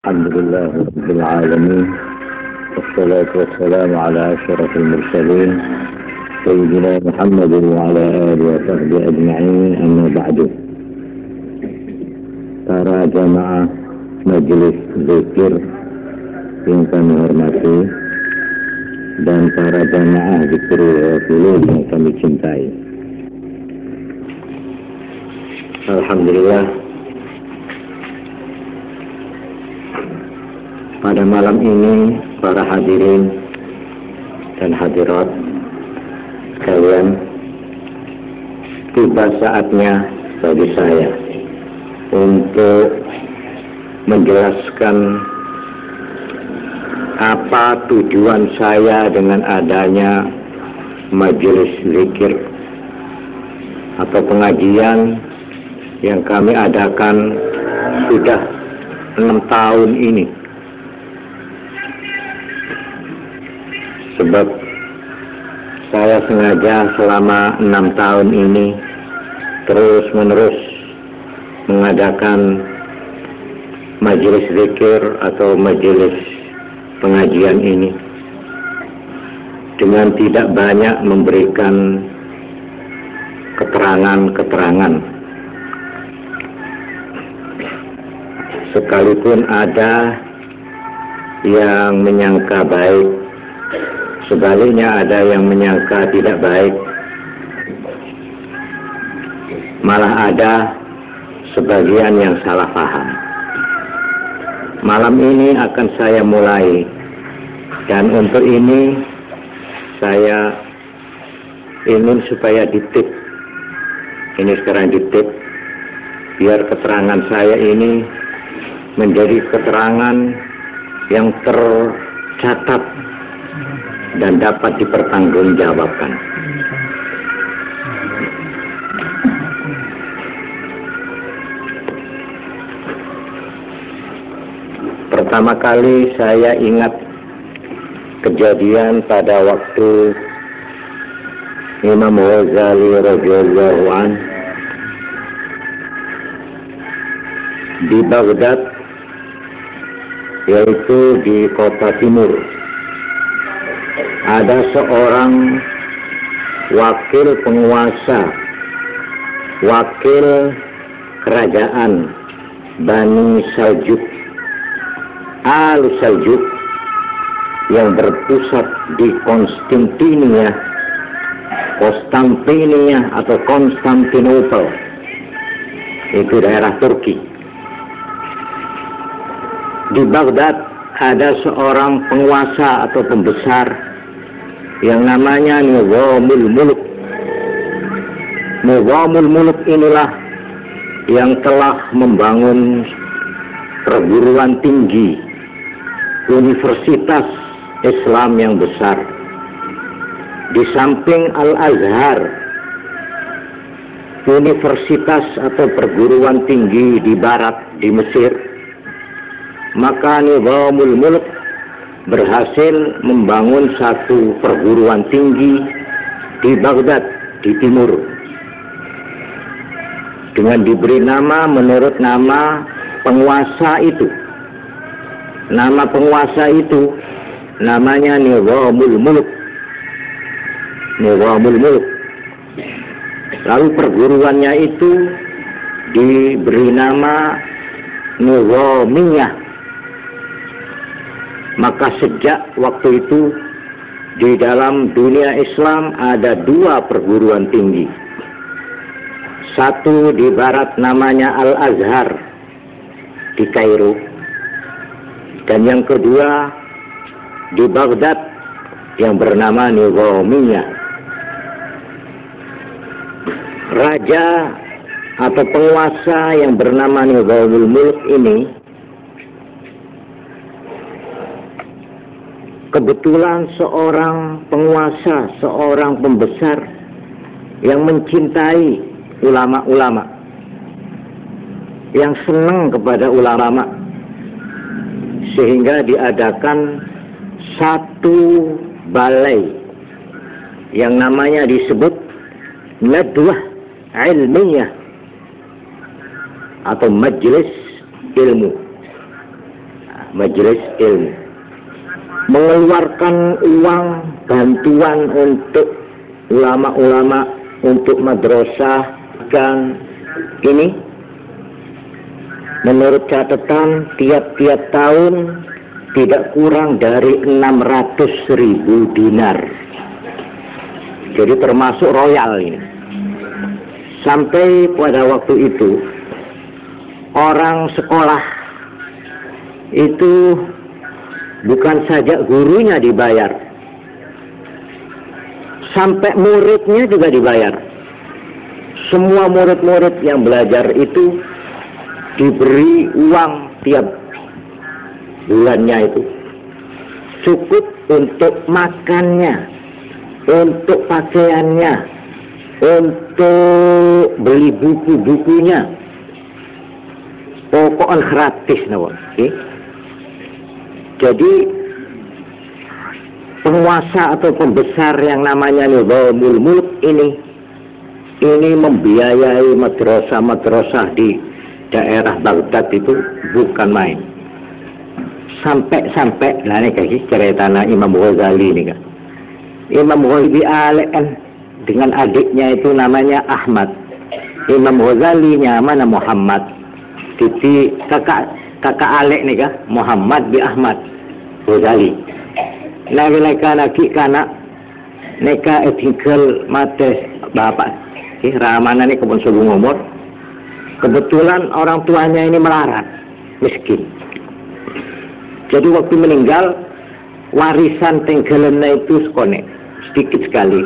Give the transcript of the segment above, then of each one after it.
الحمد لله رب العالمين، والصلاة والسلام على أشرف المرسلين سيدنا محمد وعلى آله وصحبه أجمعين. أما بعد, para jamaah majelis zikir yang kami hormati dan para jamaah zikrul Rasulullah yang kami cintai, alhamdulillah, pada malam ini para hadirin dan hadirat sekalian, tiba saatnya bagi saya untuk menjelaskan apa tujuan saya dengan adanya majelis zikir atau pengajian yang kami adakan sudah 6 tahun ini. Sebab saya sengaja selama 6 tahun ini terus-menerus mengadakan majelis zikir atau majelis pengajian ini dengan tidak banyak memberikan keterangan-keterangan, sekalipun ada yang menyangka baik, sebaliknya ada yang menyangka tidak baik, malah ada sebagian yang salah paham. Malam ini akan saya mulai, dan untuk ini saya ingin supaya ditip, ini sekarang ditip, biar keterangan saya ini menjadi keterangan yang tercatat dan dapat dipertanggungjawabkan. Pertama kali saya ingat kejadian pada waktu Imam Ghazali radhiyallahu anhu di Baghdad, yaitu di kota timur. Ada seorang wakil penguasa, wakil kerajaan Bani Saljuk, Al-Saljuk, yang berpusat di Konstantinia atau Konstantinopel, itu daerah Turki. Di Baghdad ada seorang penguasa atau pembesar yang namanya Nizamul Muluk. Nizamul Muluk inilah yang telah membangun perguruan tinggi, universitas Islam yang besar di samping Al-Azhar, universitas atau perguruan tinggi di barat di Mesir. Maka Nizamul Muluk berhasil membangun satu perguruan tinggi di Baghdad di timur dengan diberi nama menurut nama penguasa itu. Nama penguasa itu namanya Nizamul Muluk. Nizamul Muluk. Lalu perguruannya itu diberi nama Nizamiyah. Maka sejak waktu itu di dalam dunia Islam ada 2 perguruan tinggi. Satu di barat namanya Al-Azhar di Kairo, dan yang kedua di Baghdad yang bernama Nizamiyah. Raja atau penguasa yang bernama Nizamul Muluk ini kebetulan seorang penguasa, seorang pembesar yang mencintai ulama-ulama, yang senang kepada ulama, sehingga diadakan satu balai yang namanya disebut Nadwah Ilmiyah atau Majelis Ilmu. majelis ilmu, mengeluarkan uang bantuan untuk ulama-ulama, untuk madrasah. Dan ini menurut catatan tiap-tiap tahun tidak kurang dari 600.000 dinar. Jadi termasuk royal ini. Sampai pada waktu itu orang sekolah itu bukan saja gurunya dibayar, sampai muridnya juga dibayar. Semua murid-murid yang belajar itu diberi uang tiap bulannya itu cukup untuk makannya, untuk pakaiannya, untuk beli buku-bukunya. Pokoknya gratis, okay? Jadi penguasa atau pembesar yang namanya Nizamul Mulk ini membiayai madrasah-madrasah di daerah Baghdad itu bukan main. Sampai lah nih kayak ceritanya Imam Ghazali nih kan. Imam Ghazali Alen dengan adiknya itu namanya Ahmad. Imam Ghazali mana Muhammad. Jadi kakak Alek nih kan, Muhammad bin Ahmad Ghazali. Lagi kana neka tinggal mate bapak. Ramana ini kebun sebelum umur. Kebetulan orang tuanya ini melarat, miskin. Jadi waktu meninggal warisan tenggelamnya itu sekonek, sedikit sekali.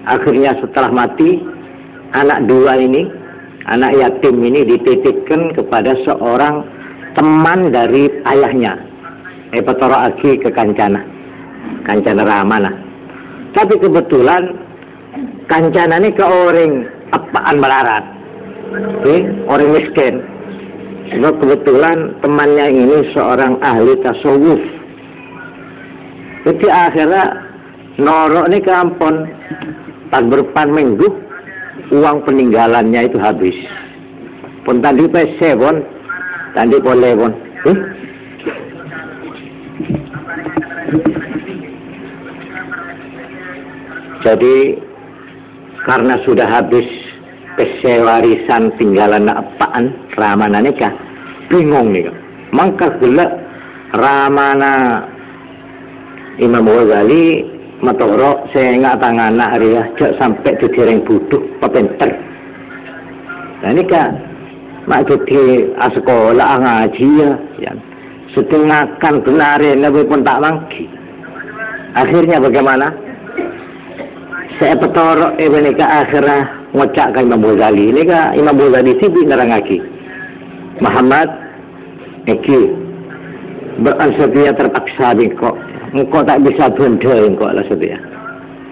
Akhirnya setelah mati, anak dua ini, anak yatim ini dititipkan kepada seorang teman dari ayahnya. Petoro Agi ke Kancana Ramana. Tapi kebetulan Kancana ini ke orang apaan melarat, orang miskin. Sebab kebetulan temannya ini seorang ahli tasawuf. Jadi akhirnya norok ini ke Ampon, tak berpan minggu uang peninggalannya itu habis. Pun tadi pesebon, tadi polebon. Jadi karena sudah habis warisan tinggalan apaan Ramana nikah, bingung nih. Maka gula Ramana Imam Ghazali matoro saya nggak tangan anak dia sampai didereng buduk pepenter. Nah ini kan mak jadi sekolah ngaji ya, setengah kan benarin lebih pun tak mangki. Akhirnya bagaimana? Saya petorok mereka akhirnya ngocakkan Imam Ghazali. Ini kan Imam Ghazali sibuk nerangaki. Muhammad, Eki, setia terpaksa kok. Engkau tak bisa benda engkau lah setia.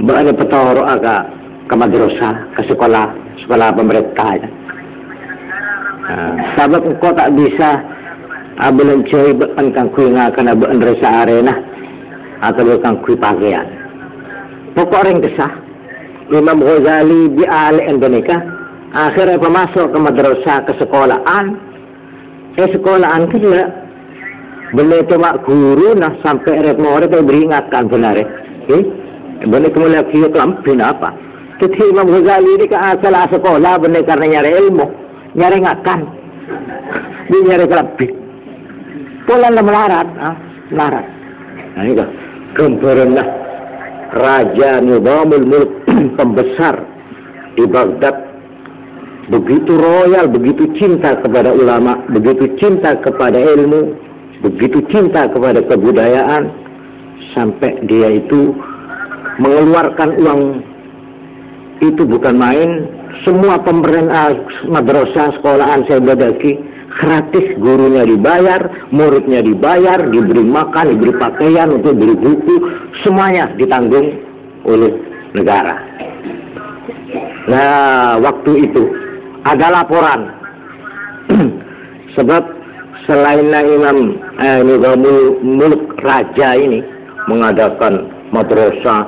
Berani petorok agak ke madrasah, ke sekolah pemerintah. Sebab engkau tak bisa belancai berangkang kui ngakan berandresa arena atau berangkang kui pakaian. Pokok orang kesah. Imam Ghazali di Indonesia akhirnya masuk ke madrasah, ke sekolahan. Sekolahan kira beli cuma guru nah sampai red murid beringatkan benar. Beli kemudian dia kelampin apa? Jadi Imam Ghazali ini ke asal sekolah benar karena nyari ilmu, nyari ngakan, dia nyari kelampin. Pulang melarat. Nah ini kan gambaran lah Raja Nizamul Mulk pembesar di Baghdad, begitu royal, begitu cinta kepada ulama, begitu cinta kepada ilmu, begitu cinta kepada kebudayaan, sampai dia itu mengeluarkan uang itu bukan main. Semua pemerintah madrasah sekolahan saya bedaki gratis, gurunya dibayar, muridnya dibayar, diberi makan, diberi pakaian, untuk beli buku, semuanya ditanggung oleh negara. Nah, waktu itu ada laporan sebab selain Imam Nizamul Mulk Raja ini mengadakan madrasah,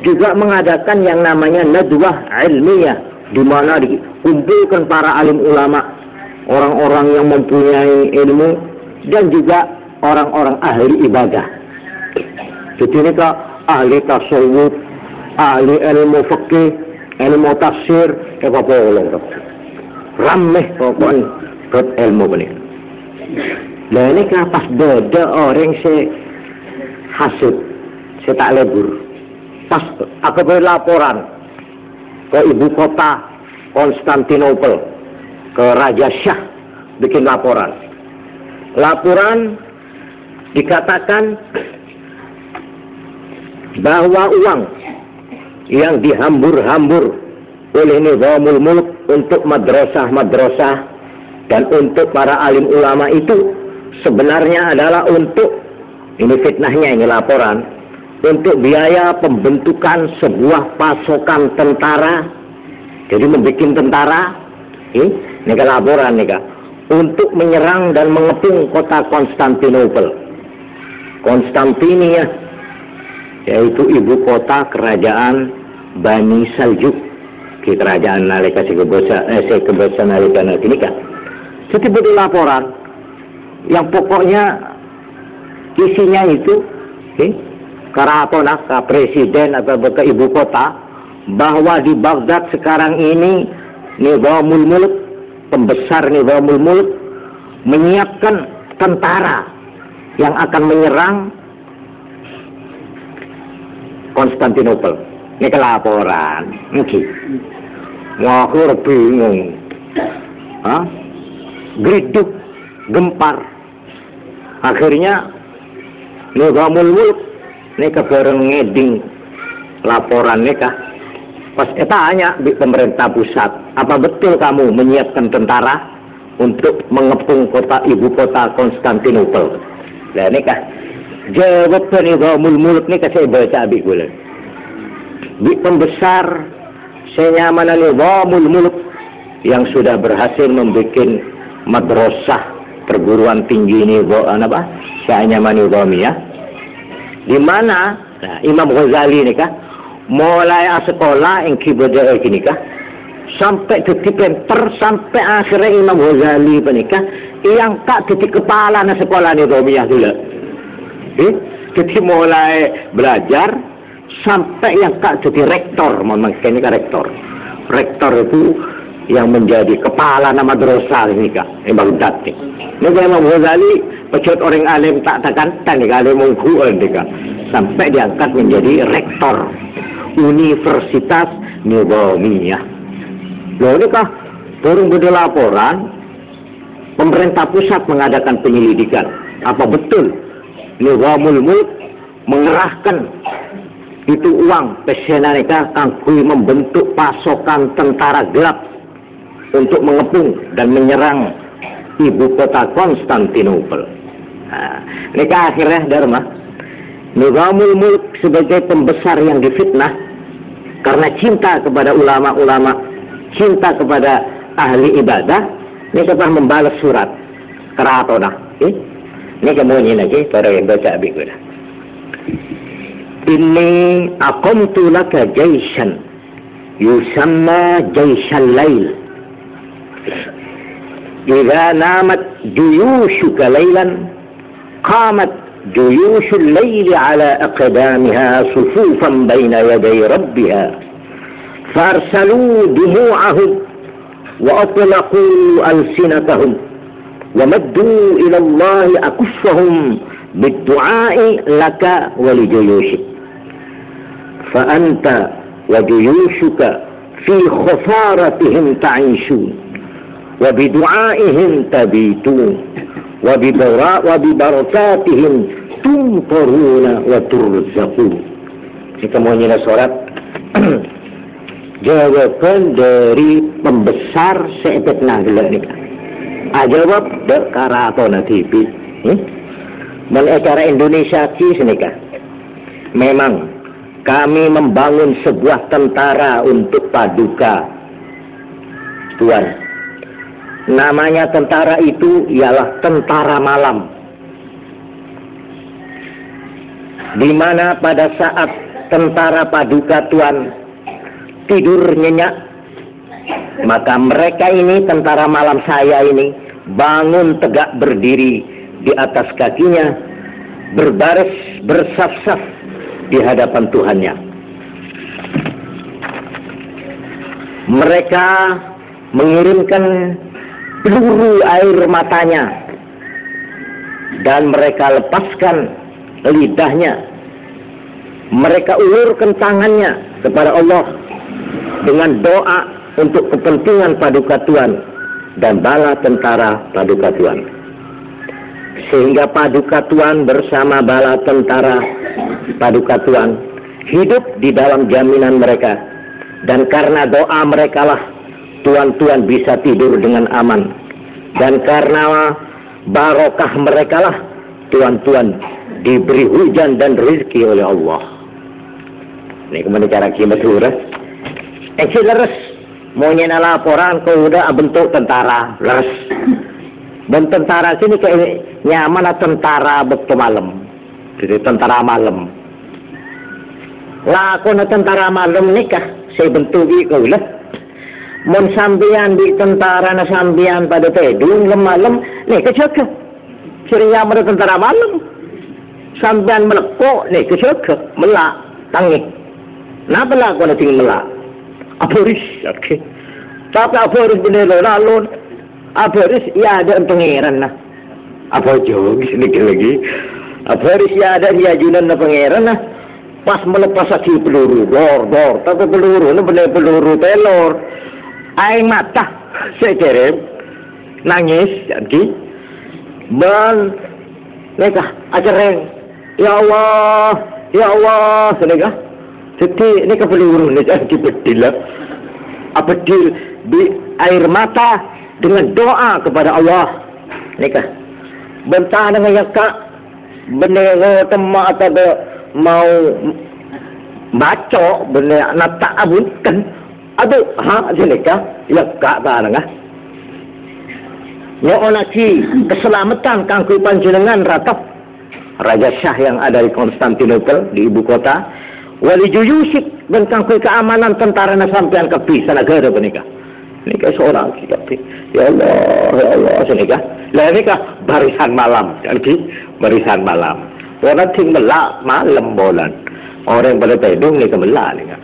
juga mengadakan yang namanya nadwah ilmiah, di mana dikumpulkan para alim ulama, orang-orang yang mempunyai ilmu, dan juga orang-orang ahli ibadah. Jadi ini kok ahli tasawuf, ahli ilmu fikih, ilmu tafsir, apa bolong. Rameh pokoknya buat ilmu ini. Nah ini kan pas ada orang hasud, tak lebur. Pas aku beri laporan ke ibu kota Konstantinopel, ke Raja Shah, bikin laporan. Laporan dikatakan bahwa uang yang dihambur-hambur oleh Nizamul Mulk untuk madrasah-madrasah dan untuk para alim ulama itu sebenarnya adalah untuk, ini fitnahnya, ini laporan, untuk biaya pembentukan sebuah pasukan tentara. Jadi membuat tentara, ini laporan nih kak, untuk menyerang dan mengepung kota Konstantinopel. Konstantinia, yaitu ibu kota kerajaan Bani Saljuk, di kerajaan nalika kebebasan nalika ini kan. Jadi betul laporan yang pokoknya isinya itu karatona ke presiden atau ke ibu kota bahwa di Baghdad sekarang ini Nizamul Mulk, pembesar Nizamul Mulk menyiapkan tentara yang akan menyerang Konstantinopel. Ini kelaporan. Wah, aku bingung. Griduk, gempar. Akhirnya Nizamul Mulk ini kebareng ngeding laporan nikah. Pas tanya di pemerintah pusat, apa betul kamu menyiapkan tentara untuk mengepung ibu kota Konstantinopel? Nah nikah. Jawaban Nizamul Mulk nikah saya baca abis boleh. Di pembesar senyaman Nizamul Mulk yang sudah berhasil membuat madrasah perguruan tinggi ini senyaman Nizamiyah, di mana Imam Ghazali ini kah mulai sekolah yang kibadah ini kah sampai detik penter sampai akhirnya Imam Ghazali penikah yang tak detik kepala na sekolah Nizamiyah dulu. Jadi mulai belajar sampai yang tak jadi rektor, memakai ini kan rektor. Rektor itu yang menjadi kepala nama madrasah ini kak, Baghdad ni. Imam Ghazali pecut orang alim tak takkan ni alim mengkuan ni kak, sampai diangkat menjadi rektor Universitas Nizamiyah. Loh ni kak, turun berdua laporan, pemerintah pusat mengadakan penyelidikan. Apa betul Nizamul Mulk mengerahkan itu uang pesenanika kangkui membentuk pasukan tentara gelap untuk mengepung dan menyerang ibu kota Konstantinopel. Ini akhirnya Dharma Nizamul Mulk sebagai pembesar yang difitnah karena cinta kepada ulama-ulama, cinta kepada ahli ibadah, ini kita membalas surat keratona. Ini kemudian lagi para yang baca abis gue. Inni aqamtu laka jaishan yusamma jaishal lail. Idza namat juyushuka laylan qamat juyushul layli ala aqdamiha sufufan baina yaday rabbiha farsalu dumu'ahum wa atlaqu alsinatahum ومدوا إلى الله أكفهم بالدعاء لك ولجيوشك فأنت وجيوشك في خسارتهم تعيشون وبدعائهم تبيتون وببركاتهم تمطرون وترزقون. Kita mau nyala surat jawaban dari pembesar seepet nagla nikah. Jawab karaton TV. Cara Indonesia senikah. Memang kami membangun sebuah tentara untuk paduka Tuhan. Namanya tentara itu ialah tentara malam. Di mana pada saat tentara paduka Tuhan tidur nyenyak, maka mereka ini tentara malam saya ini bangun tegak berdiri di atas kakinya, berbaris, bersaf-saf di hadapan Tuhannya. Mereka mengirimkan peluru air matanya dan mereka lepaskan lidahnya. Mereka ulurkan tangannya kepada Allah dengan doa untuk kepentingan paduka Tuhan dan bala tentara paduka Tuhan. Sehingga paduka Tuhan bersama bala tentara paduka Tuhan hidup di dalam jaminan mereka. Dan karena doa mereka lah Tuhan bisa tidur dengan aman. Dan karena barokah mereka lah Tuhan diberi hujan dan rezeki oleh Allah. Ini kemana cara kiamat surah. Leres. Maunya laporan kau udah bentuk tentara. Leres. Dan tentara sini kayak nyaman tentara betul malam. Jadi tentara malam. Lah aku tentara malam nikah. Saya bentuk kau lah. Mon sambian di tentara na sambian pada tedung malam. Nih kecek. Ceria pada tentara malam. Sambian melekok. Nih kecek. Melak. Tangi. Napa lah kau nak tinggal melak? Aporis, okay. Tapi aporis bener lalu, aporis ya ada pangeran lah. Apa jauh sedikit lagi? Aporis ya ada dia junan na pangeran lah. Pas melepas lagi peluru, dor. Tapi peluru, ni bener peluru telur. Air mata, saya kirim, nangis, jadi, mereka acareng. Ya Allah, sedekah. Jadi ini peluru ni jangan dibedil lah. Bedil di air mata dengan doa kepada Allah. Nikah. Bentah dengan yakak bener temak atau mau baca bener nak tak abunkan. Aduh, nikah yakak tak nengah. Ya onaki keselamatan kangku panjenengan ratap Raja Syah yang ada di Konstantinopel di ibu kota. Wali juyusik dan kangkui keamanan tentara nasampian kepi sanagara benika. Nikah seorang kepi. Ya Allah, senikah. Lah nikah barisan malam. Jadi barisan malam. Orang ting melak malam bolan. Orang pada tedung nikah melak nikah.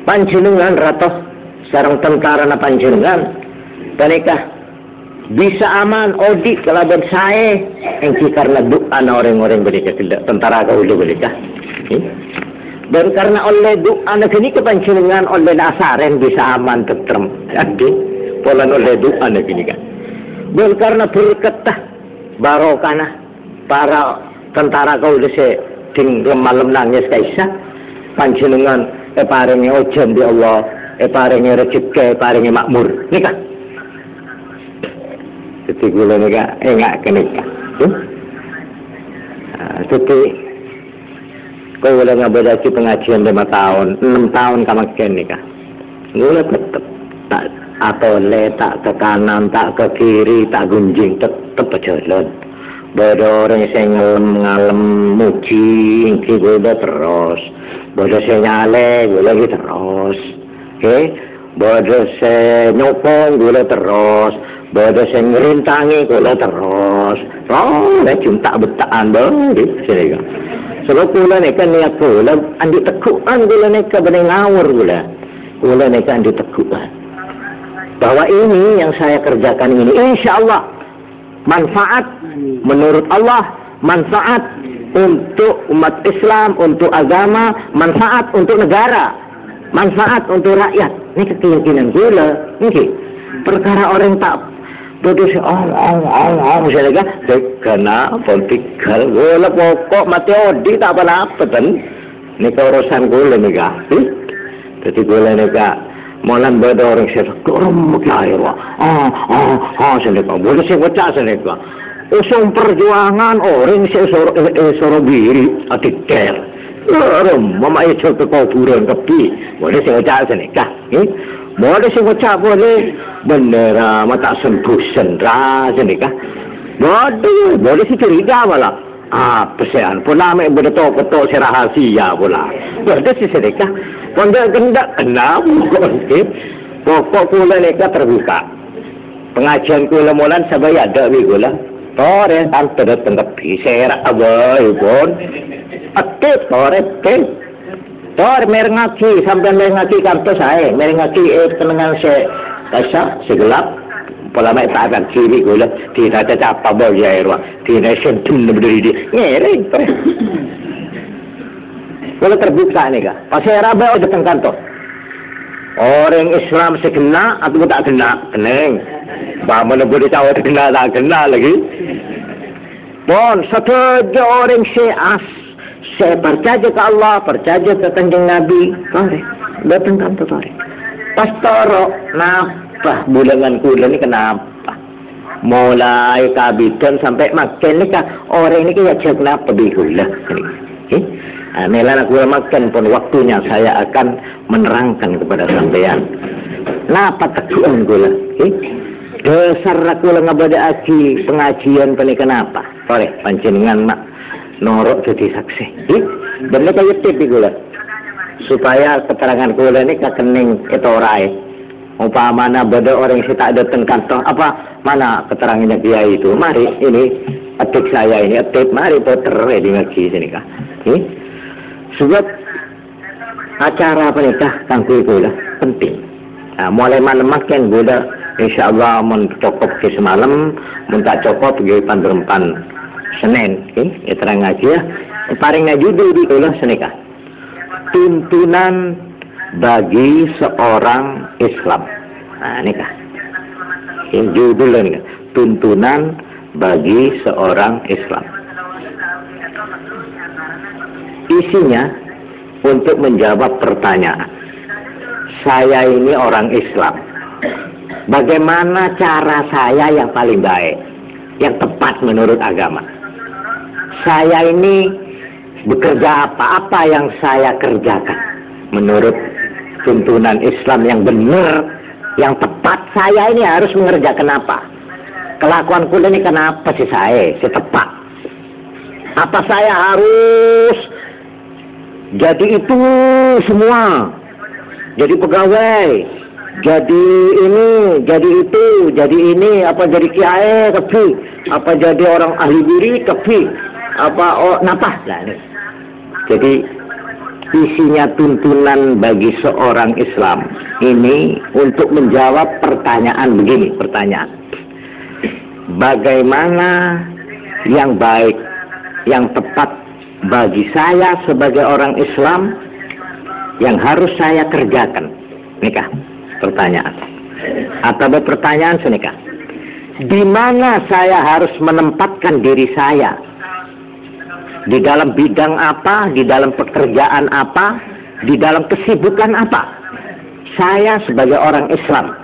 Panjenengan ratoh sarang tentara na panjenengan. Benika bisa aman odik kalaban saya engki karena doa orang-orang benika tidak tentara kau udah benika. Dan karena oleh doa negeri kepanjenengan oleh nasaren bisa aman tentrem. Jadi polan oleh doa negeri kan. Dan karena berketah barokana para tentara kau udah ding malam nangis kaisa panjenengan paringi ojen di Allah, paringi rezeki, paringi makmur. Nikah. Jadi gula nikah enggak kenikah. Jadi kau boleh ngabadaki pengajian 5 tahun, 6 tahun kamakian nikah. Gula tetap tak atole, tak ke kanan, tak ke kiri, tak gunjing, tetap berjalan. Bodoh orang yang ngalem muji, ingki gula terus. Bodoh saya nyale, gula lagi terus. Okay? Bodoh saya nyopong, gula terus. Bodoh saya ngerintangi, gula terus. Cuma tak betaan boleh. Sini kan. Sebab kula ni kan niat kula andi tekuan kula ni kan benar ngawur kula. Kula ni kan andi tekuan. Bahwa ini yang saya kerjakan ini insya-Allah manfaat menurut Allah, manfaat untuk umat Islam, untuk agama, manfaat untuk negara, manfaat untuk rakyat. Ini keyakinan kula. Nggih. Perkara orang tak bodoh si saya lega kena politikal gula pokok mati odi tak apa-apa kan ini urusan gula lega jadi gula lega molan bodoh orang saya kurang air wah saya lega boleh saya baca saya lega usung perjuangan orang saya suruh diri atikel mama itu ke kuburan kepi boleh saya baca saya lega boleh sih ucap boleh bendera mata sendra jenika boleh sih curiga malah pesan pula ame berdetok ketok si rahasia pula boleh sih sedekah pondok gendak enam pokok kula neka terbuka pengajian kula molan sabaya ada wi kula Tore tante datang ke pisera aboy pun. Aktif tore aktif. Tore merengaki sampai merengaki kantor saya. Merengaki tenangan saya kasa segelap. Pola mai tak akan kiri gula. Tidak ada apa boy ya irwa. Tidak sentul berdiri di. Ngereng tore. Kalau terbuka nih kak. Pasera aboy datang kantor. Orang Islam sekena atau tak kena, keneng. Bapak boleh tahu kena tak kena lagi. Pon satu orang saya percaya ke Allah, percaya ke kanjeng Nabi. Tore, datang kantor tore. Pastoro, napa bulangan kula ni kenapa? Mulai kabitan sampai makan ni kah orang ni kaya cek napa bigula. Melan aku makan pun waktunya saya akan menerangkan kepada sampean. Napa teguhan gula? Dasar aku ngabada aki pengajian pani kenapa? Tore panjenengan mak norok jadi saksi. Bener kaya tip gula. Supaya keterangan gula ni kekening ketorai. Umpamana bada orang yang tak datang kantor apa mana keterangannya dia itu? Mari ini etik saya ini etik mari puter di ngaji sini kah? Sebab acara penikah kangku itu lah penting. Mulai malam makan gula, insyaAllah mencokop ke semalam, minta cokop ke pandrempan Senin. Terang ngaji ya. Paringnya judul di gula senikah. Tuntunan bagi seorang Islam. Nikah. Judulnya nih. Tuntunan bagi seorang Islam. Isinya untuk menjawab pertanyaan. Saya ini orang Islam. Bagaimana cara saya yang paling baik, yang tepat menurut agama? Saya ini bekerja apa yang saya kerjakan menurut tuntunan Islam yang benar, yang tepat? Saya ini harus mengerjakan apa? Kelakuanku ini kenapa sih saya tepat? Apa saya harus jadi itu semua, jadi pegawai, jadi ini, jadi itu, jadi ini, apa jadi kiai, tapi apa jadi orang ahli diri, tapi apa napa lah ini. Jadi isinya tuntunan bagi seorang Islam ini untuk menjawab pertanyaan begini, pertanyaan. Bagaimana yang baik, yang tepat bagi saya sebagai orang Islam yang harus saya kerjakan? Nikah, pertanyaan. Atau pertanyaan senikah. Di mana saya harus menempatkan diri saya? Di dalam bidang apa? Di dalam pekerjaan apa? Di dalam kesibukan apa? Saya sebagai orang Islam.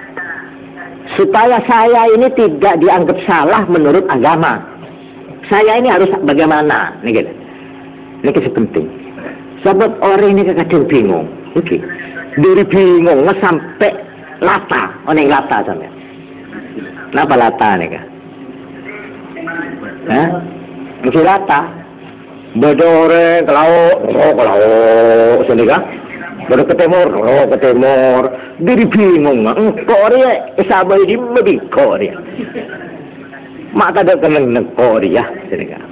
Supaya saya ini tidak dianggap salah menurut agama. Saya ini harus bagaimana? Nih gitu. Ini kisah penting. Sebab orang ini kadang bingung. Oke. Diri bingung sampai lata. Orang lata sampai. Kenapa lata nih kak? Mesti lata. Bedore ke laut, sini kak. Bedore ke timur. Diri bingung. Korea, isabai di medi Korea. Mak tak ada kena Korea, sini kak.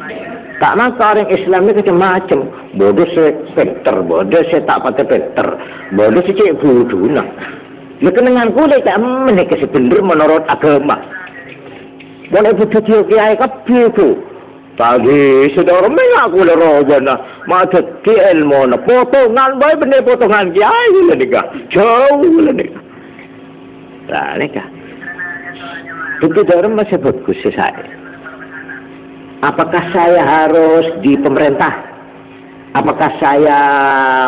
Tak maka orang Islam ni macam-macam. Bodoh saya Peter, bodoh saya tak patah Peter, bodoh saya cik bodoh nak. Lekenangan kulit tak menikah sebenar menurut agama. Boleh betul dia kiai kapi tu. Pagi saudara mengaku le robana, mata kiel mana potongan baik benar potongan kiai le nikah. Jauh le nikah. Lah nikah. Itu orang masih bagus saya. Apakah saya harus di pemerintah? Apakah saya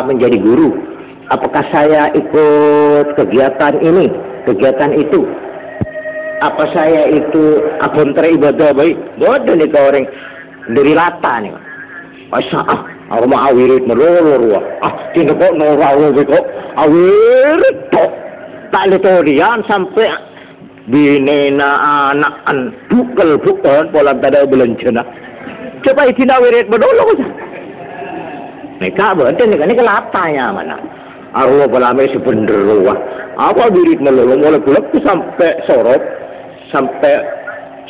menjadi guru? Apakah saya ikut kegiatan ini, kegiatan itu? Apa saya itu abonter ibadah baik? Bodoh nih kau orang dari lata nih. Masa aku mau awirit merolor tidak kok norau kok awirit kok tak letorian sampai binena anak bukel pola tada belencana. Coba itu nawirit berdolo saja. Mereka betul ni kelatanya mana? Arwah pelame sebener wah. Apa birit melulu mulai pulang sampai sorot sampai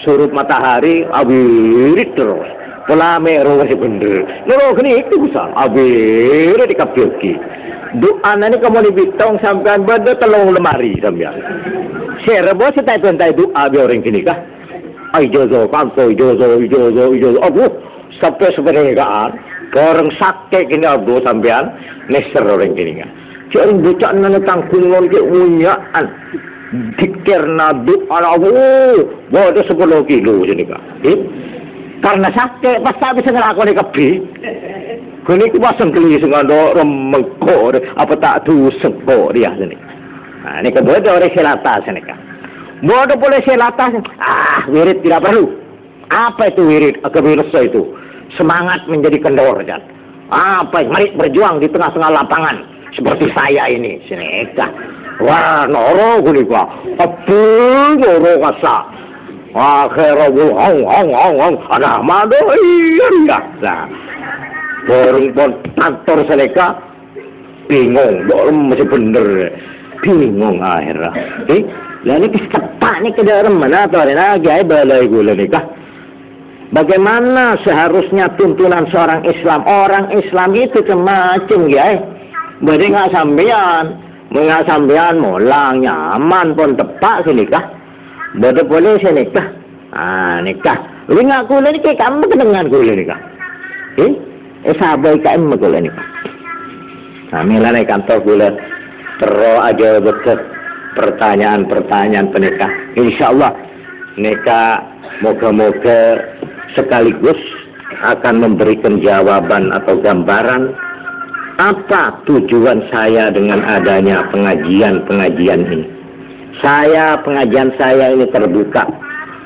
surut matahari abirit terus. Pelame roh bener. Nero kene itu bisa abirit dikapioki. Doa nani kamu dibitong sampean benda telung lemari sampean. Serbo setai pentai doa biar orang kini kah? Ijozo kanto ijozo. Abu sampai sebenarnya orang sakit kini abu sampean neser orang kini kah? Cari bocah nana tangkung orang ke unyaan. Dikir nadu anak bawa 10 kilo sini kah? Karena sakit pas habis ngelakoni kebi. Kini kuasan keli sengado remengko apa tak tu sengko dia sini. Nah, ini kedua orang selata sini kah? Bodoh boleh selata. Wirid tidak perlu. Apa itu wirid? Kebirsa itu semangat menjadi kendor kan? Apa? Mari berjuang di tengah-tengah lapangan seperti saya ini sini kah? Wah, noro gini kah? Apa noro kasa? Akhirnya hong ada mado iya. Nah, orang pun kantor seleka bingung, masih bener bingung akhirnya. Lalu kesempatan ke dalam mana atau ada lagi balai gula nikah. Bagaimana seharusnya tuntunan seorang Islam? Orang Islam itu macam ya. Berarti nggak sampean mulang nyaman pun tepak sih nikah. Bodoh boleh sih nikah. Nikah. Lu nggak gula nikah kamu kedengan gula nikah. Sabai kamu gula nikah. Kami lah kantor gula terus aja betul pertanyaan-pertanyaan penikah. Insya Allah nikah moga-moga sekaligus akan memberikan jawaban atau gambaran apa tujuan saya dengan adanya pengajian ini. Pengajian saya ini terbuka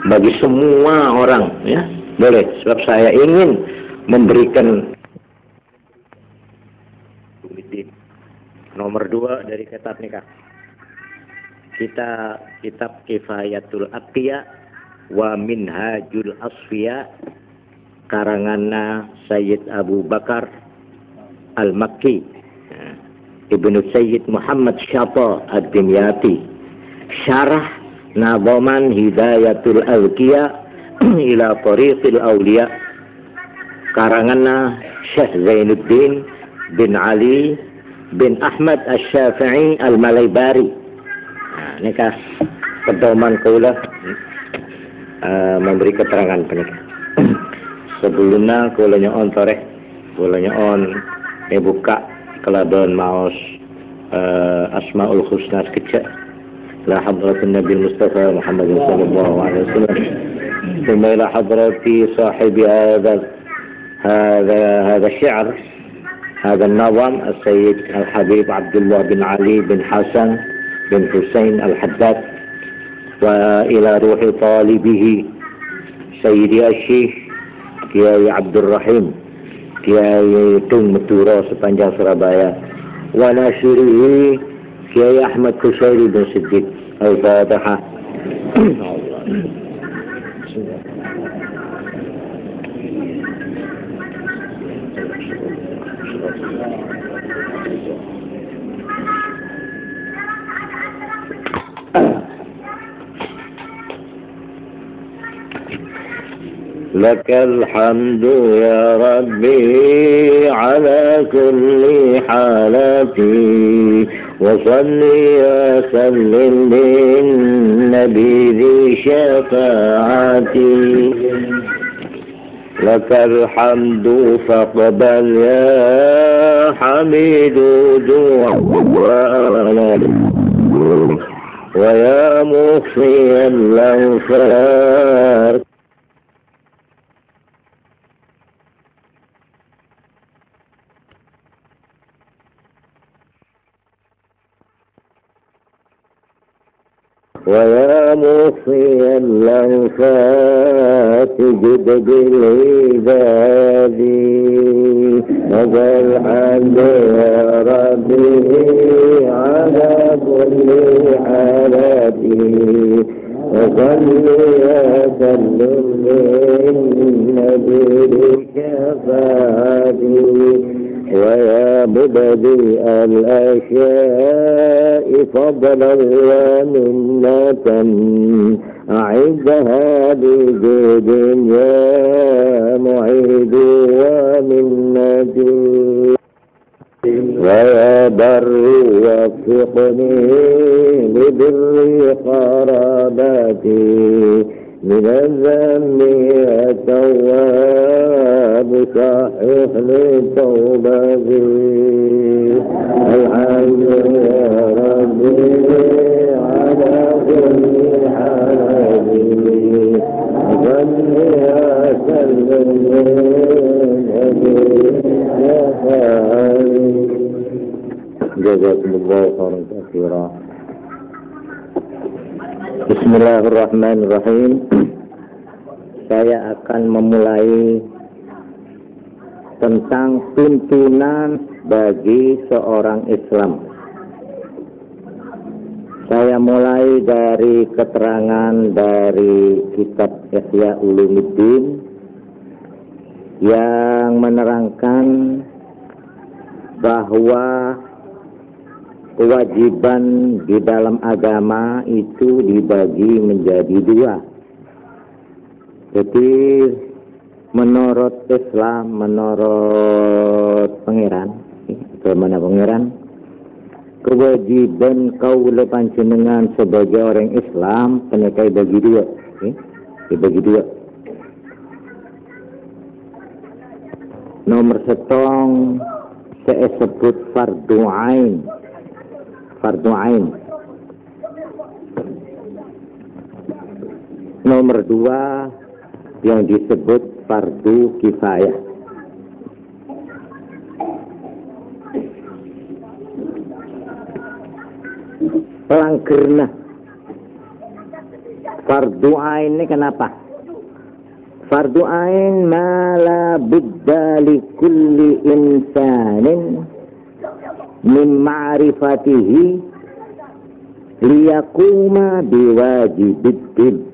bagi semua orang, ya boleh. Sebab saya ingin memberikan nomor 2 dari kitab nikah. Kitab Kifayatul Atqiya wa Minhajul Asfiya karanganna Sayyid Abu Bakar Al-Makki Ibnu Sayyid Muhammad Syata Ad-Dimyati Syarah Nazaman Hidayatul Azkiya ila Tariqil Awliya karanganna Syekh Zainuddin bin Ali bin Ahmad Asy-Syafi'i Al-Malaybari. Ini kah pedoman kaulah memberi keterangan penikah. Sebelumnya kaulah nyon toreh, kaulah nyon buka keladon maos Asmaul Husna kecil. La hadratin Nabi Mustafa Muhammad sallallahu alaihi wasallam. ثم إلى حضرة صاحب هذا الشعر هذا النظم السيد الحبيب عبد الله بن علي بن حسن بن حسين الحداد وإلى روح طالبه سيدي الشيخ Kiai Abdul Rahim Kiai Tung Meturo sepanjang Surabaya wa nasyirihi Kiai Ahmad Kusairi bin Siddiq. Al-Fatihah. لك الحمد يا ربي على كل حالتي وصلي وسلم للنبي ذي شفاعتي لك الحمد فاقبل يا حميد دعاءنا ويا مخفي الأنفار ويا مخفي الأنفاس جد بالعباد هذا الحمد يا ربي على كل حالتي وصلي وسلم للنبي شفاعتي ويا مبدئ الأشياء فضلا ومنة أعدها بجود يا معيد ومنة ويا بر وفقني لبر قراباتي من الذنب التواب صحح لتوبتي الحمد يا ربي على كل حالي أغني أسلم يا فاعلي جزاكم الله خيرا كثيرا. Bismillahirrahmanirrahim. Saya akan memulai tentang tuntunan bagi seorang Islam. Saya mulai dari keterangan dari kitab Ihya Ulumuddin yang menerangkan bahwa kewajiban di dalam agama itu dibagi menjadi dua. Jadi menurut Islam, menurut pangeran, bagaimana pangeran, kewajiban kaula panjenengan sebagai orang Islam penekai bagi dua, dibagi dua. Nomor setong saya sebut fardu ain. Fardu ain. Nomor dua yang disebut fardu kifayah. Pelanggerna fardu ain ini kenapa? Fardu ain ma la budda li kulli insanin min ma'rifatihi liyakuma biwajibiddin.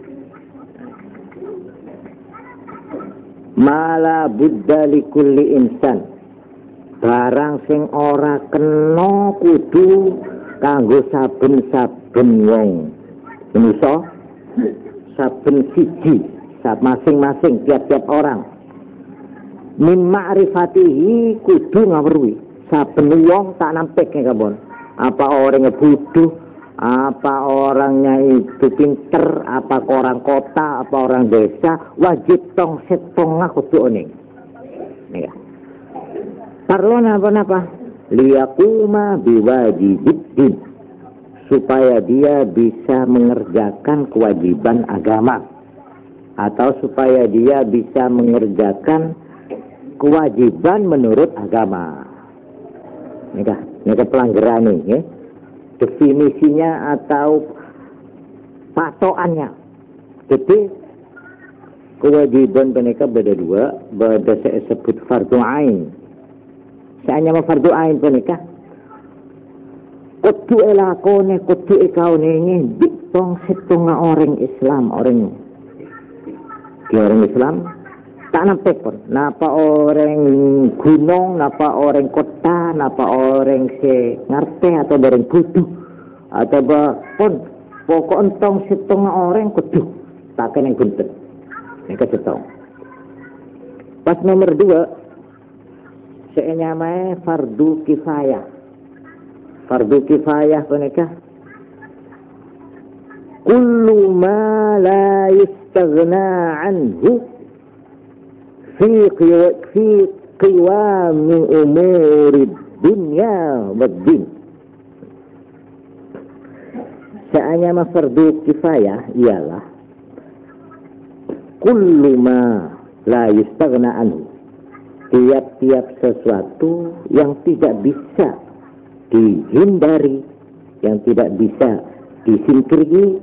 Mala buddha likulli insan, barang sing ora kena kudu kanggo saben-saben wong manusa, saben siji, masing-masing tiap-tiap orang. Min ma'rifatihi kudu ngawruhi saben wong tak nampik kabon. Apa orang bodoh, apa orangnya itu pinter, apa orang kota, apa orang desa, wajib tong setong kudu oning. Ya. Perlu napa-napa? Liyakuma biwajibiddin, supaya dia bisa mengerjakan kewajiban agama, atau supaya dia bisa mengerjakan kewajiban menurut agama. Ini pelanggaran ini, definisinya atau patokannya. Jadi kewajiban mereka beda dua, beda saya sebut fardu ain. Saya hanya fardu ain mereka. Kudu elakone, kudu ekaune ini ditong setengah orang Islam, orang Islam. Tak nampak pun. Napa orang gunung, napa orang kota, napa orang se ngerti atau orang bodoh, atau pun pokok entong setengah orang kudu tak kena gunten. Mereka setong. Pas nomor dua, saya nyamai fardu kifayah. Fardu kifayah mereka. Kullu ma la yastaghna anhu fi qiwami umuri dunya waddin. Seanya fardu kifayah ialah kullu ma la yastaghna anhu, tiap-tiap sesuatu yang tidak bisa dihindari, yang tidak bisa disingkiri,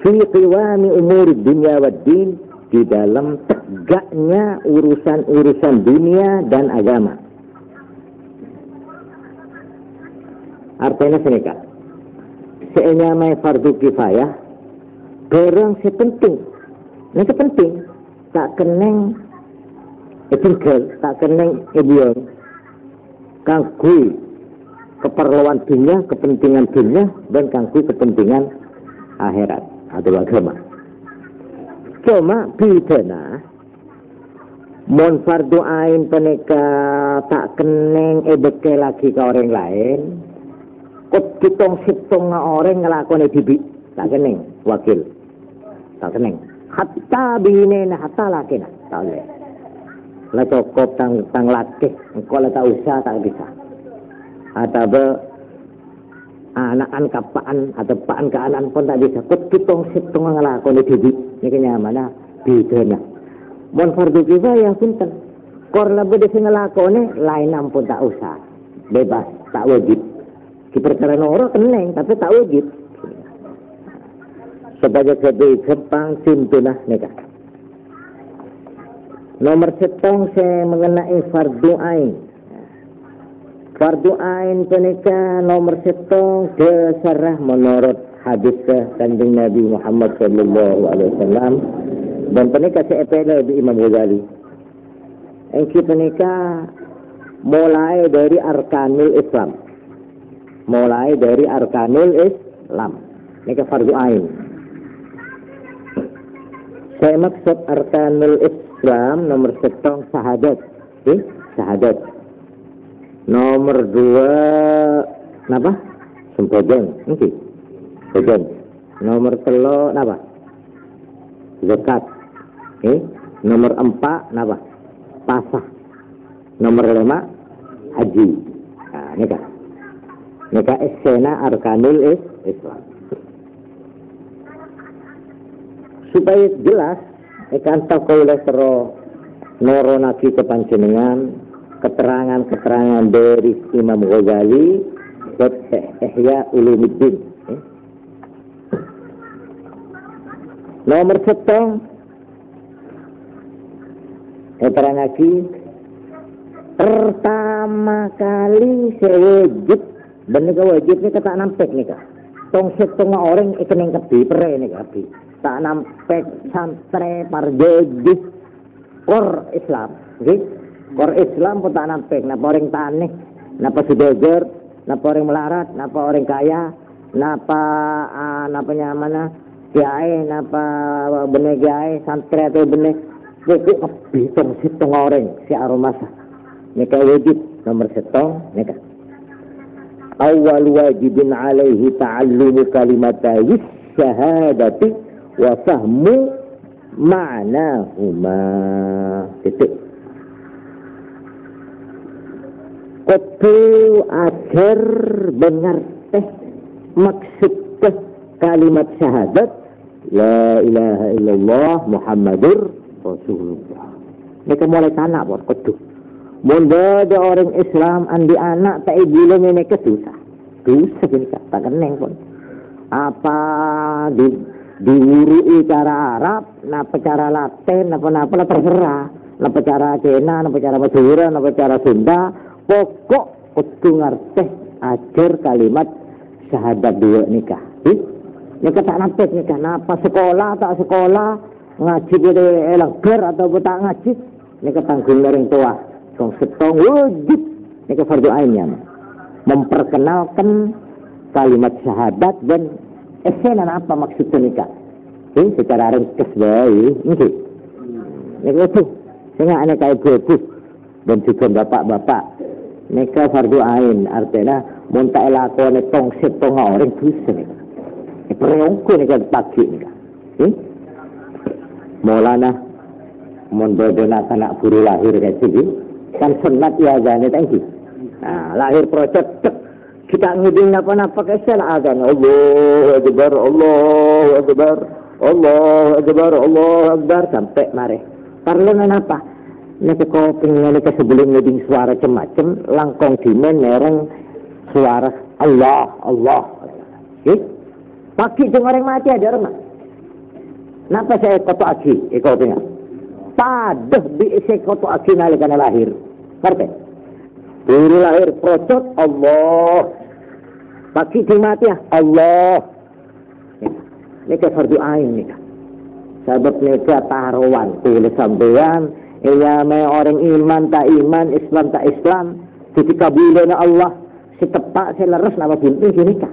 fi qiwami umuri dunya waddin, di dalam tegaknya urusan-urusan dunia dan agama. Artinya senika, senyamai fardu kifayah, barang sepenting, ini penting, tak keneng tinggal, tak keneng ibion, kanggo keperluan dunia, kepentingan dunia, dan kanggo kepentingan akhirat atau agama. Cuma bidana mon fardu ain peneka tak keneng ebeke lagi ke orang lain, kut kitong orang ngelakoni dibi tak keneng wakil tak keneng hatta binena hatta lakina tak boleh lah cukup tang latih kalau tak usah tak bisa atau anakan kapaan atau paan keanan pun tak bisa kut kitong ngelakoni dibi ini kenyamana bidana mon fardu kifayah punten kor lebih di sini lakone lain ampun tak usah bebas tak wajib di perkara orang keneng tapi tak wajib sebagai kedai Jepang simtunah nikah. Nomor setong saya mengenai fardu ain. Fardu ain penikah nomor setong desarah menurut hadis kanjeng Nabi Muhammad sallallahu alaihi wasallam dan penikah seepele di Imam Ghazali. Engki penikah mulai dari arkanul Islam. Mulai dari arkanul Islam. Nikah fardu ain. Saya maksud arkanul Islam nomor setong syahadat. Syahadat. Nomor 2 napa? Sembojan. Nggih. Sembojan. Nomor 3 napa? Zakat. Nomor 4 napa? Pasah. Nomor 5 haji. Nah, nikah. Nikah esena arkanul Islam. Supaya jelas ikan takolah tero noronaki kepanjenengan keterangan-keterangan dari Imam Ghazali buat Ihya Ulumuddin. Nomor setong keterangaki pertama kali sewajib bener wajib ni kata nampek ni kah tong setong orang ikening kebi pere ni kebi tak nampek santre parjejis kor Islam okay? Kor Islam pun tak nampek napa orang taneh napa sudeger napa orang melarat napa orang kaya napa nyamana kiai napa benih kiai santre atau benih pokok kebi tong setong orang si aromasa nikah wajib nomor setong nikah awal wajibin alaihi ta'allumu kalimatayis syahadati wa fahmu ma'nahuma. Titik. Kudu ajar mengerti maksud kalimat syahadat la ilaha illallah Muhammadur Rasulullah. Ini mulai tanak buat kudu. Munda ada orang Islam andi anak tak ibu ini kedosa. Dosa ini tak keneng pun. Apa diurui cara Arab, napa cara Latin, napa terserah, napa cara Cina, napa cara Madura, napa cara Sunda, pokok kudu ngerti ajar kalimat syahadat dua nikah. Nikah tak nampik nikah, napa sekolah tak sekolah, ngaji boleh elegar atau tak ngaji, nikah tanggung orang tua, tong setong wajib nikah fardu ainnya, memperkenalkan kalimat syahadat dan esena apa maksudnya nikah? Secara ringkas baik, ini. Nikah itu, saya nggak kayak ibu dan juga bapak-bapak. Nikah fardu ain, artinya muntah elakon tong setong orang bisa nikah. Perangku nikah pagi nikah. Maulana, mondodona anak buru lahir kayak sini, kan sunat ya jangan tangki. Nah, lahir project kita ngiding apa-apa kesel azan Allahu Akbar Allahu Akbar Allahu Akbar Allahu Akbar sampai mari. Karena apa? Nek koping nek sebelum ngiding suara macam langkong dimen mereng suara Allah Allah. Pagi orang mati ada rumah. Napa saya koto aki kopingnya? Padah di isi koto aki nalikana lahir. Ngerti? Dulu lahir procot Allah. Pagi mati ya Allah. Nikah fardu ain nikah. Sebab nikah taruhan tulis sampean. Iya me orang iman tak iman, Islam tak Islam. dikabulin Allah setepak seleres nama binti nikah.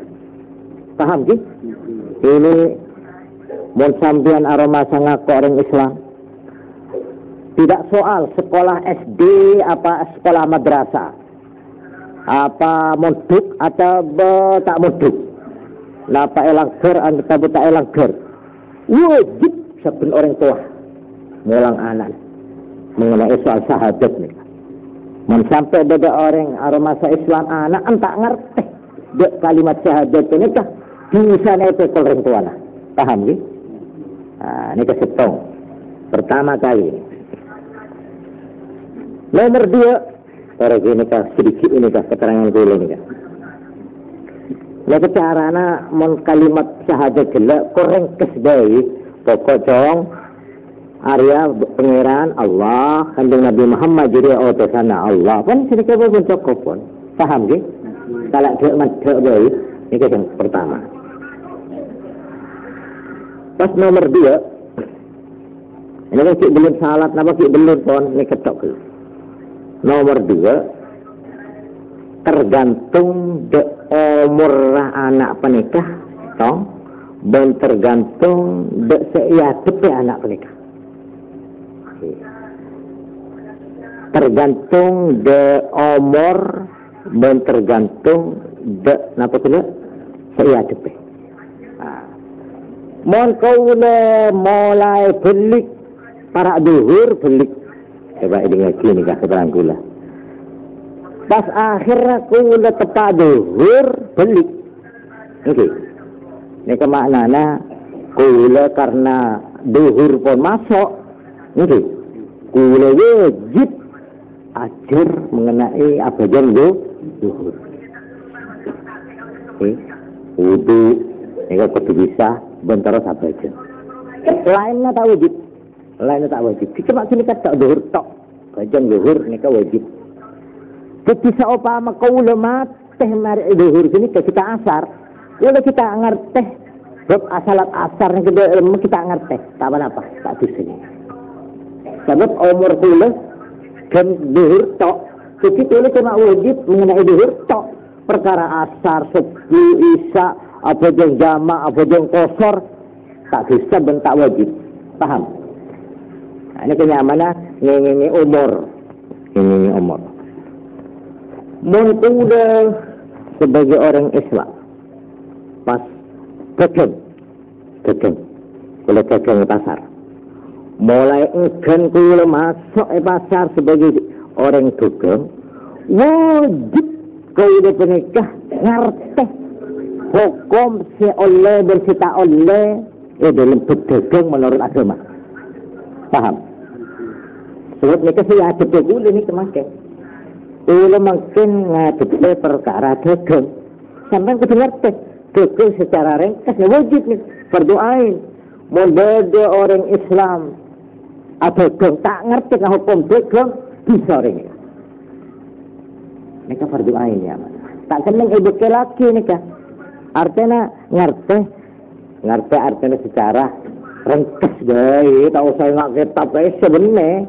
Paham ki? Ini mun sampean aroma sangat orang Islam. Tidak soal sekolah SD apa sekolah madrasah. Apa moduk atau tak moduk. Napa elangger atau tak elangger. Wajib saben orang tua ngulang anak mengenai soal syahadat nih. Men sampai beda orang aromasa Islam anak entak ngerti dek kalimat syahadat ini kah bisa itu orang tua. Paham ni? Ini kesetong pertama kali. Nomor 2, orang ini kah sedikit ini kah keterangan dulu ini kah. Lagi carana mon kalimat syahadat jelek koreng kesdai pokok cong Arya pangeran Allah kandung Nabi Muhammad jadi utusanna Allah pun sedikit pun cukup pun paham ke? Kalau dia mantap boy ini yang pertama. Pas nomor 2 ini kan cik belum salat napa cik belum pun ini ketok ke. Nomor 2 tergantung de umur anak penikah tong dan tergantung de seiadepe anak penikah. Tergantung de umur dan tergantung de napa kena seiadepe. Mon kaula mulai belik para duhur belik. Coba dengar kini kah keterangan kula. Pas akhirnya kula tepat duhur belik. Oke. Ini kemaknana kula karena duhur pun masuk. Oke. Kula wajib ajar mengenai apa jam duhur. Oke. Wudu ini kudu bisa bentar apa aja. Lainnya tak wajib. Lainnya tak wajib. Cuma sini kata duhur tok. Jam duhur ini wajib. Ketika upama kau lemah teh mari duhur sini kita asar, kalau kita ngerteh bab asalat asar yang kedua ilmu kita ngerteh, tak apa tak di sini. Sebab umur kula kan duhur tok, jadi kula cuma wajib mengenai duhur tok. Perkara asar, subuh, isya, apa jeng jamak, apa jeng kosor, tak bisa dan tak wajib. Paham? Nah, ini kenyamanan ini umur, ini umur. Mudah sebagai orang Islam pas dagang kalau dagang pasar mulai enggan kula masuk pasar sebagai orang dagang wajib kula penikah ngerti hukum si oleh dan si tak oleh dalam berdagang menurut agama. Paham? Sebab mereka saya ada kula ini kemakai kula mungkin ngadepi perkara dagang. Sampai kudu ngerti dagang secara ringkas wajib nih berdoain. Mun beda orang Islam dagang tak ngerti kan hukum dagang bisa ring. Mereka berdoain ya. Tak keneng ibu laki nih kah. Artinya ngerti artinya secara ringkas deh. Tak usah nak kitab sebenarnya.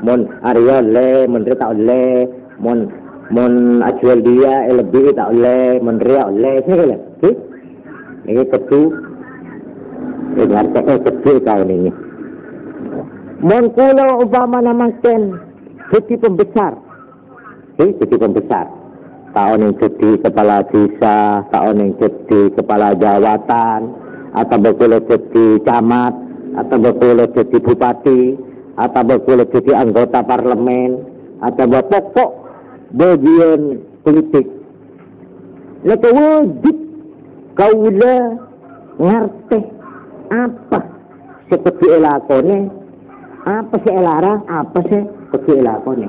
Mun Arya le, menteri tak le. Mon ajual dia lebih tak oleh menria oleh segala. Ini ketu kecil tahun ini. Mon kula upama namakan jadi pembesar. Jadi pembesar. Tahun yang jadi kepala desa, tahun yang jadi kepala jawatan, atau boleh jadi camat, atau boleh jadi bupati, atau boleh jadi anggota parlemen, atau pokok bagian politik. Laka wajib kaula ngerti apa seperti elakone, apa si elarang, apa si seperti elakone.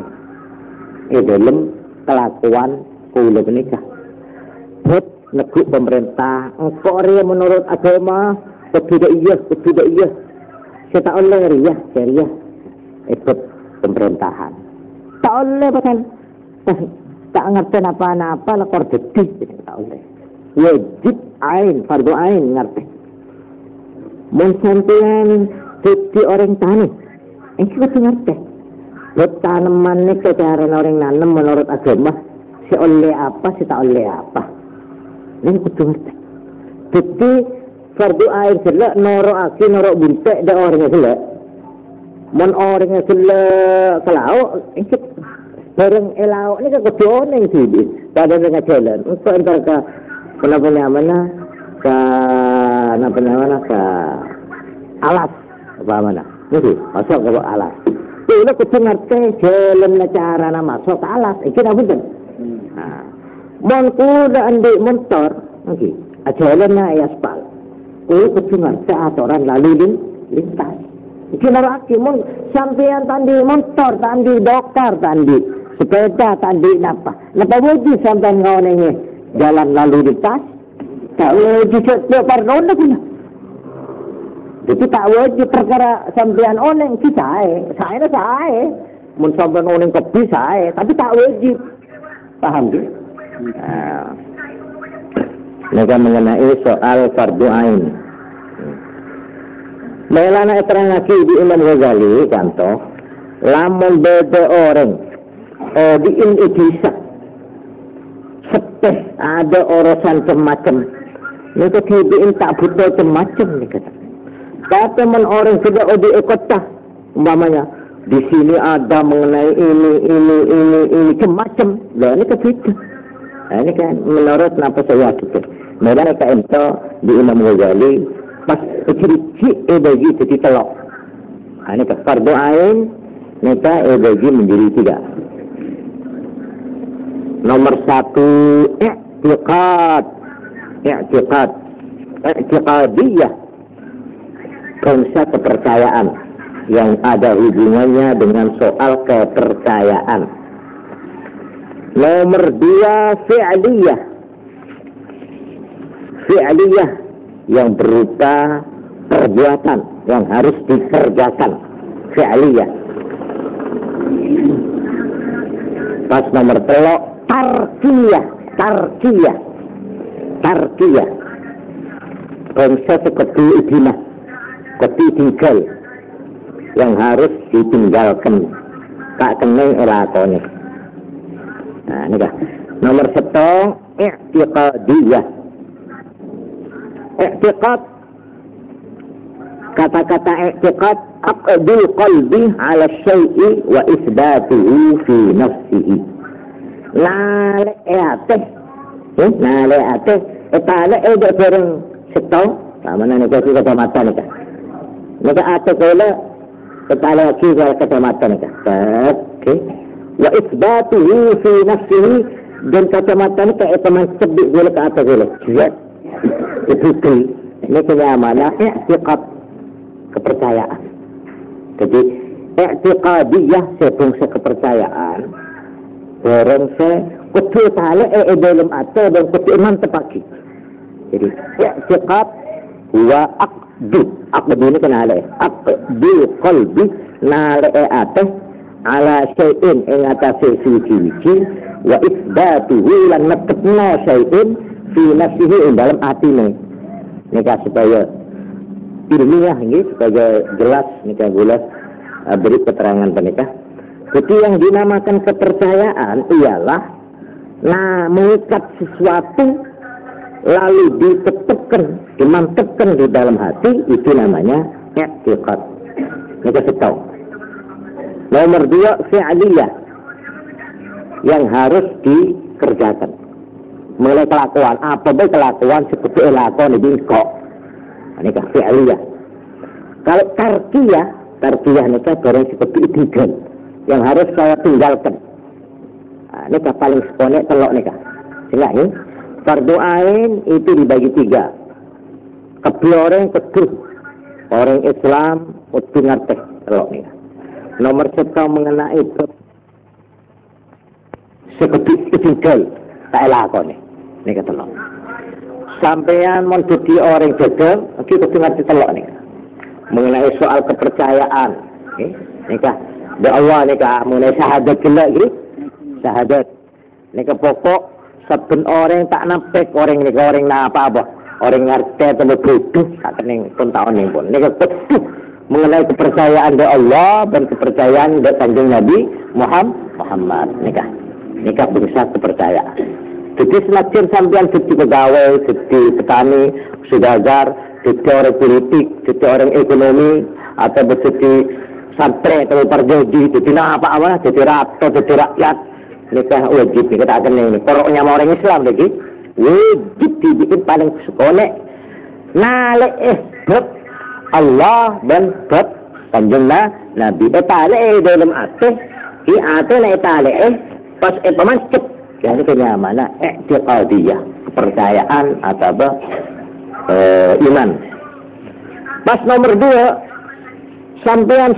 Dalam kelakuan kaula menikah. Buat neguk pemerintah, engkau ria menurut agama, tidak iya. Saya tak oleh ria, ikut pemerintahan. Tak oleh bahkan. Tak ngerti apa-apa lekor detik tak oleh. Wajib ain, fardu ain ngerti. Mun sampean jadi orang tani, kita ngerti. Buat tanaman ni kejaran orang nanam menurut agama, si oleh apa, si tak oleh apa. Ini kudu ngerti. Jadi fardu ain selek norok buntek dak orangnya selek. Mon orangnya selek kelau, ikut bareng elau ini kan kudu oneng sih. Pada dengan jalan. Untuk antar ke mana ke ke alas apa mana? Ini masuk ke alas. Itu kudu ngerti jalan cara masuk ke alas. Iki apa betul? Nah, mon kuda andi motor, okey. Jalannya aspal. Kudu ngerti aturan lalu lintas. Iki naraki mon sampean tandi motor, tandi dokter, tandi sepeda, tandi napa wajib sampean ngone jalan lalu lintas. Tak wajib setiap ronda pun. Jadi tak wajib perkara sampean oneng kita saya. Mun sampean oneng kebi saya, tapi tak wajib. Paham tu? Mereka mengenai soal fardu ain. Melana terang lagi di Imam Ghazali contoh, lamun beda orang di Indonesia sepeh ada urusan macam-macam. Mereka kehidupan tak butuh macam-macam ni kata. Tapi orang sudah di kota, umpamanya di sini ada mengenai ini macam-macam. Lah ini kehidupan. Ini kan menurut napa saya kita. Mereka itu di Imam Ghazali pas ciri-ciri bagi jadi telok. Ini kan fardu ain, mereka bagi menjadi 3. Nomor 1 i'tiqadiyah, konsep kepercayaan yang ada hubungannya dengan soal kepercayaan. Nomor 2 fi'liyah yang berupa perbuatan yang harus dikerjakan, fi'liyah. Pas nomor 3 tarkiyah konsep kebidinan, ketinggal yang harus ditinggalkan, tak keneng elakone. Nah, ini kah. Nomor 1 i'tiqadiyah. I'tiqad, kata-kata i'tiqad aqdul qalbi ala syai'i wa isbatuhu fi nafsihi. Nale etale ada bareng setau mana ni kasi kacamata ni kah. Maka ate kola etale lagi kacamata ni kah. Okey. Wa isbatuhu fi nafsihi, dan kacamata ni kah itu mensebut bola ke atas bola. Ya. Itu ini kenyamanan i'tiqad, kepercayaan. Jadi i'tiqadiyah fungsi kepercayaan. Orang saya kutu tala dalam atau dan kutu iman tepaki. Jadi i'tiqad huwa aqdu ini kan ala aqdu qalbi nala atas ala syai'in ing atas suci wa isbatuhu lan natqna syai'in fi nafsihi dalam atine. Nika supaya ilmiah ini supaya jelas nika boleh beri keterangan penikah. Jadi yang dinamakan kepercayaan ialah mengikat sesuatu lalu ditetapkan, dimantapkan di dalam hati, itu namanya i'tiqad. Nika tahu. Nomor 2 fi'liyah yang harus dikerjakan. Mengenai kelakuan, apa baik kelakuan seperti lakon di kok. Ini kan fi'liyah. Kalau tarkiyah ini kan orang seperti itikad yang harus saya tinggalkan. Ini kan paling seponek telok nih kan. Sehingga ini fardu ain itu dibagi 3. Kebioreng keduh orang Islam kudu ngerti telok nih. Nomor 1 mengenai itu seperti itikad tak lakon nih. Ini kata telok. Sampean mau jadi orang jaga, kita ngerti telok nih. Mengenai soal kepercayaan, ini kah? Doa Allah ni kah? Mengenai syahadat kelak gitu, syahadat. Ini kah pokok saben orang tak nampak orang ni orang nak apa orang ngerti atau bodoh tak kening pun tahun ni pun. Ini kah betul mengenai kepercayaan dari Allah dan kepercayaan dari Kanjeng Nabi Muhammad. Ini kah? nikah bangsa kepercayaan. Jadi senajan sampean jadi pegawai, jadi petani, saudagar, jadi orang politik, jadi orang ekonomi, atau jadi santri atau perjudi, jadi apa-apa, jadi rakyat, jadi rakyat, nikah wajib nikah tak kena ini. Pokoknya mau orang Islam lagi, wajib dibikin paling sekonek, nalek bab Allah dan bab Kanjeng Nabi. Tale dalam ateh, ateh tale pas pemancep. Jadi kenyamanan, dia kepercayaan atau iman. Pas nomor 2, sampean